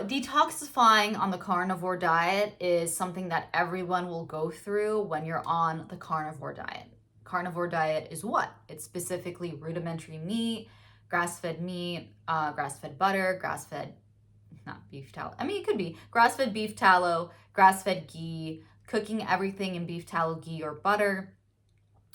Detoxifying on the carnivore diet is something that everyone will go through when you're on the carnivore diet. Carnivore diet is what? It's specifically rudimentary meat, grass-fed butter, grass-fed, not beef tallow. I mean, it could be grass-fed beef tallow, grass-fed ghee, cooking everything in beef tallow, ghee, or butter,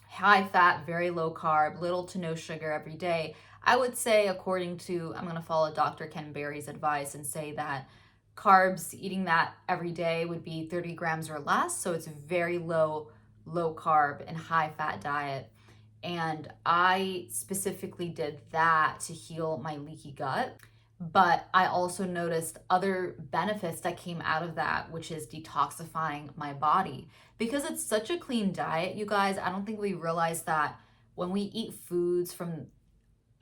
high fat, very low carb, little to no sugar every day. I would say, according to, I'm going to follow Dr. 𝗠𝗵𝘁𝘁𝗁's advice and say that carbs, eating that every day would be 30 grams or less. So it's a very low carb and high fat diet. And I specifically did that to heal my leaky gut. But I also noticed other benefits that came out of that, which is detoxifying my body. Because it's such a clean diet, you guys, I don't think we realize that when we eat foods from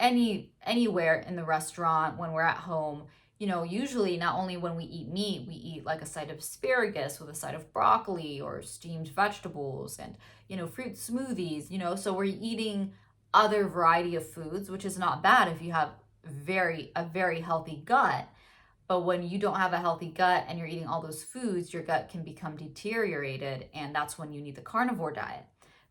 anywhere in the restaurant, when we're at home, you know, usually not only when we eat meat, we eat like a side of asparagus with a side of broccoli or steamed vegetables and, you know, fruit smoothies, you know, so we're eating other variety of foods, which is not bad if you have a very healthy gut. But when you don't have a healthy gut and you're eating all those foods, your gut can become deteriorated, and that's when you need the carnivore diet.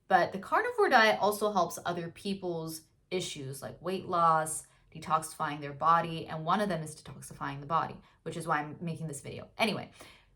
But the carnivore diet also helps other people's issues like weight loss, detoxifying their body, and one of them is detoxifying the body, which is why I'm making this video. Anyway,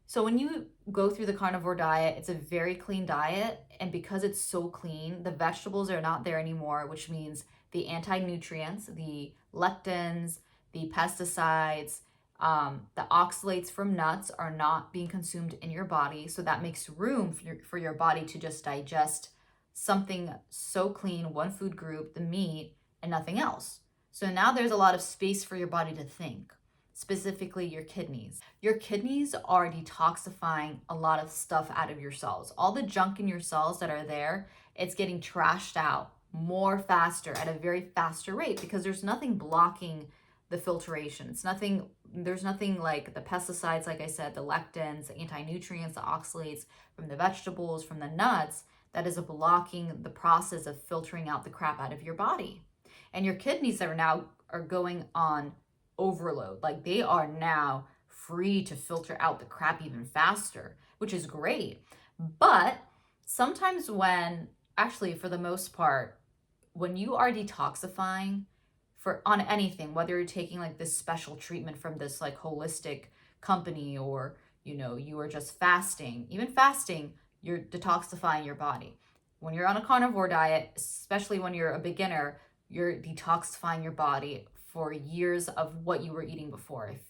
so when you go through the carnivore diet, it's a very clean diet, and because it's so clean, the vegetables are not there anymore, which means the anti-nutrients, the lectins, the pesticides, the oxalates from nuts are not being consumed in your body. So that makes room for your body to just digest something so clean, one food group, the meat, and nothing else. So now there's a lot of space for your body to think, specifically your kidneys. Your kidneys are detoxifying a lot of stuff out of your cells. All the junk in your cells that are there, it's getting trashed out more faster at a very faster rate because there's nothing blocking the filtration. There's nothing like the pesticides, like I said, the lectins, the anti-nutrients, the oxalates from the vegetables, from the nuts, that is blocking the process of filtering out the crap out of your body. And your kidneys are going on overload. Like they are now free to filter out the crap even faster, which is great. But sometimes for the most part, when you are detoxifying on anything, whether you're taking like this special treatment from this like holistic company or, you know, you are just fasting, even fasting, you're detoxifying your body. When you're on a carnivore diet, especially when you're a beginner, you're detoxifying your body for years of what you were eating before. If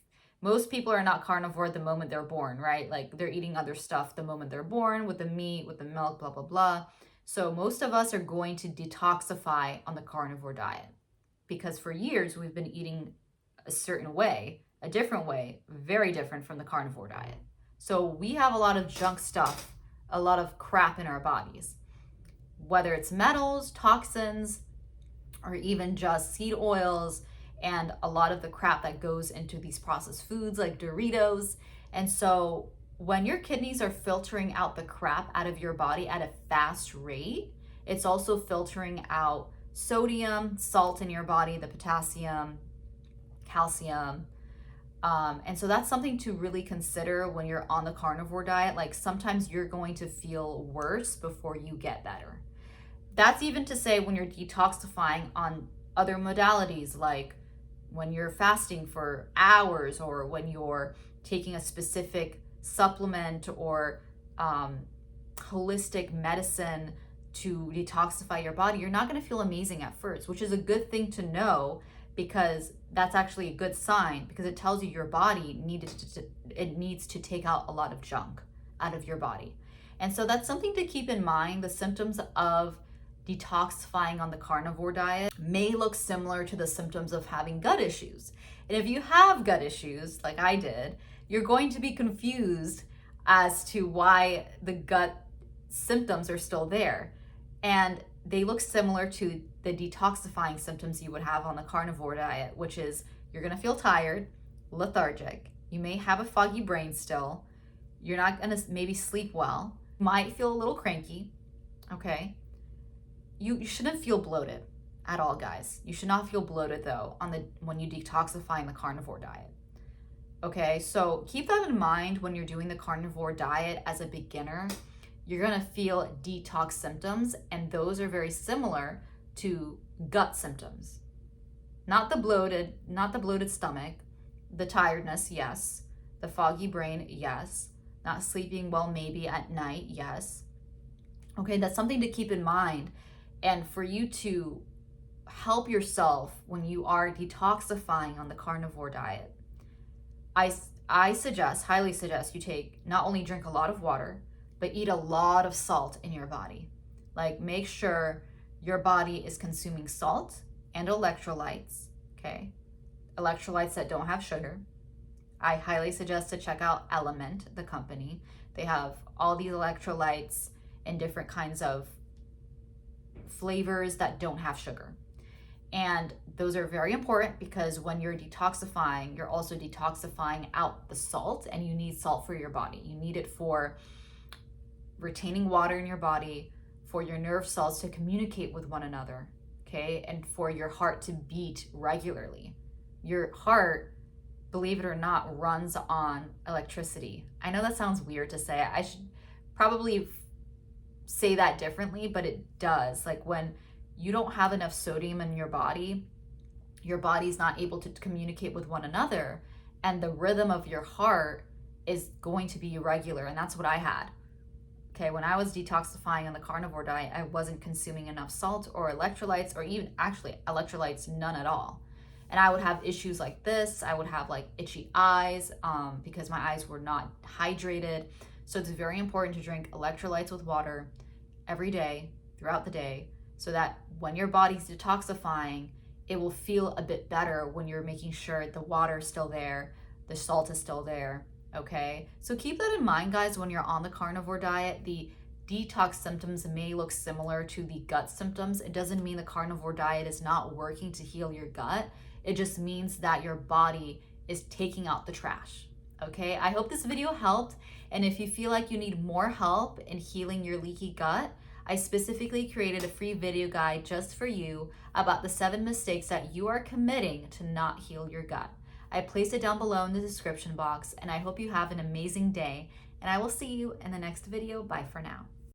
most people are not carnivore the moment they're born, right? Like they're eating other stuff the moment they're born, with the meat, with the milk, blah, blah, blah. So most of us are going to detoxify on the carnivore diet because for years we've been eating a certain way, a different way, very different from the carnivore diet. So we have a lot of junk stuff, a lot of crap in our bodies, whether it's metals, toxins, or even just seed oils, and a lot of the crap that goes into these processed foods like Doritos. And so when your kidneys are filtering out the crap out of your body at a fast rate, it's also filtering out sodium, salt in your body, the potassium, calcium. And so that's something to really consider when you're on the carnivore diet. Like sometimes you're going to feel worse before you get better. That's even to say when you're detoxifying on other modalities, like when you're fasting for hours or when you're taking a specific supplement or holistic medicine to detoxify your body, you're not going to feel amazing at first, which is a good thing to know because that's actually a good sign because it tells you your body needs to take out a lot of junk out of your body. And so that's something to keep in mind. The symptoms of detoxifying on the carnivore diet may look similar to the symptoms of having gut issues. And if you have gut issues, like I did, you're going to be confused as to why the gut symptoms are still there. And they look similar to the detoxifying symptoms you would have on the carnivore diet, which is you're going to feel tired, lethargic. You may have a foggy brain still. You're not going to maybe sleep well. Might feel a little cranky. Okay. You shouldn't feel bloated at all, guys. You should not feel bloated though when you detoxify in the carnivore diet. Okay, so keep that in mind when you're doing the carnivore diet as a beginner. You're gonna feel detox symptoms, and those are very similar to gut symptoms. Not the bloated stomach, the tiredness, yes. The foggy brain, yes. Not sleeping well, maybe at night, yes. Okay, that's something to keep in mind. And for you to help yourself when you are detoxifying on the carnivore diet, I suggest, highly suggest, you not only drink a lot of water, but eat a lot of salt in your body. Like, make sure your body is consuming salt and electrolytes, okay? Electrolytes that don't have sugar. I highly suggest to check out 𝗬𝗓, the company. They have all these electrolytes in different kinds of flavors that don't have sugar. And those are very important because when you're detoxifying, you're also detoxifying out the salt, and you need salt for your body. You need it for retaining water in your body, for your nerve cells to communicate with one another, okay? And for your heart to beat regularly. Your heart, believe it or not, runs on electricity. I know that sounds weird to say. I should probably say that differently, but it does. Like, when you don't have enough sodium in your body's not able to communicate with one another, and the rhythm of your heart is going to be irregular. And that's what I had. Okay, when I was detoxifying on the carnivore diet, I wasn't consuming enough salt or electrolytes, or even actually electrolytes, none at all. And I would have issues like this. I would have like itchy eyes because my eyes were not hydrated. So it's very important to drink electrolytes with water every day, throughout the day, so that when your body's detoxifying, it will feel a bit better when you're making sure the water is still there, the salt is still there, okay? So keep that in mind, guys, when you're on the carnivore diet. The detox symptoms may look similar to the gut symptoms. It doesn't mean the carnivore diet is not working to heal your gut. It just means that your body is taking out the trash, okay? I hope this video helped. And if you feel like you need more help in healing your leaky gut, I specifically created a free video guide just for you about the 7 mistakes that you are committing to not heal your gut. I placed it down below in the description box, and I hope you have an amazing day, and I will see you in the next video. Bye for now.